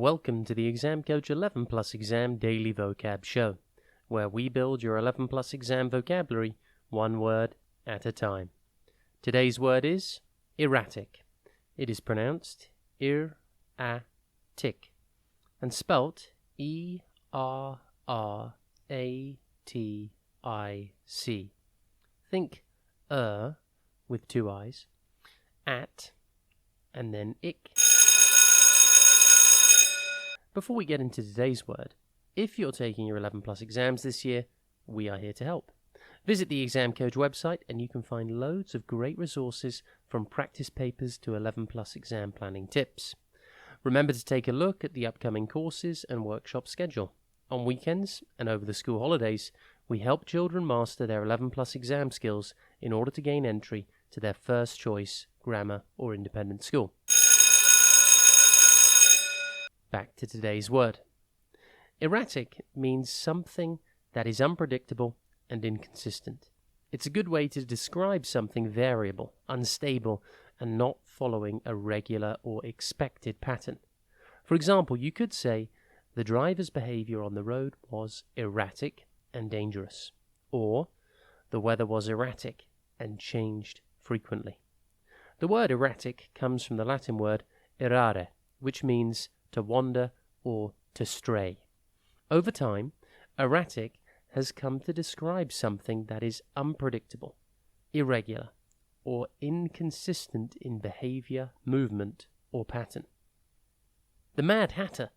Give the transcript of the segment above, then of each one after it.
Welcome to the Exam Coach 11 Plus Exam Daily Vocab Show, where we build your 11 Plus Exam vocabulary one word at a time. Today's word is erratic. It is pronounced ir-a-tic and spelt E-R-R-A-T-I-C. Think with two I's, at, and then ick. Before we get into today's word, if you're taking your 11 Plus exams this year, we are here to help. Visit the Exam Coach website and you can find loads of great resources from practice papers to 11 Plus exam planning tips. Remember to take a look at the upcoming courses and workshop schedule. On weekends and over the school holidays, we help children master their 11 Plus exam skills in order to gain entry to their first choice grammar or independent school. Back to today's word. Erratic means something that is unpredictable and inconsistent. It's a good way to describe something variable, unstable, and not following a regular or expected pattern. For example, you could say, the driver's behavior on the road was erratic and dangerous, or the weather was erratic and changed frequently. The word erratic comes from the Latin word errare, which means to wander or to stray. Over time, erratic has come to describe something that is unpredictable, irregular, or inconsistent in behavior, movement, or pattern. The Mad Hatter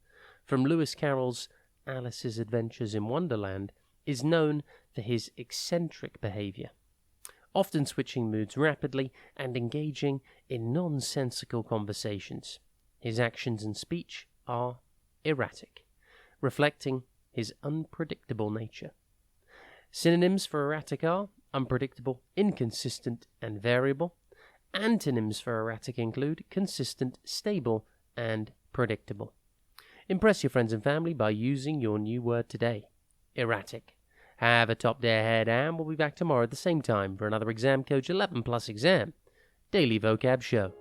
from Lewis Carroll's Alice's Adventures in Wonderland is known for his eccentric behavior, often switching moods rapidly and engaging in nonsensical conversations. His actions and speech are erratic, reflecting his unpredictable nature. Synonyms for erratic are unpredictable, inconsistent, and variable. Antonyms for erratic include consistent, stable, and predictable. Impress your friends and family by using your new word today, erratic. Have a top day ahead, and we'll be back tomorrow at the same time for another Exam Coach 11 Plus Exam Daily Vocab Show.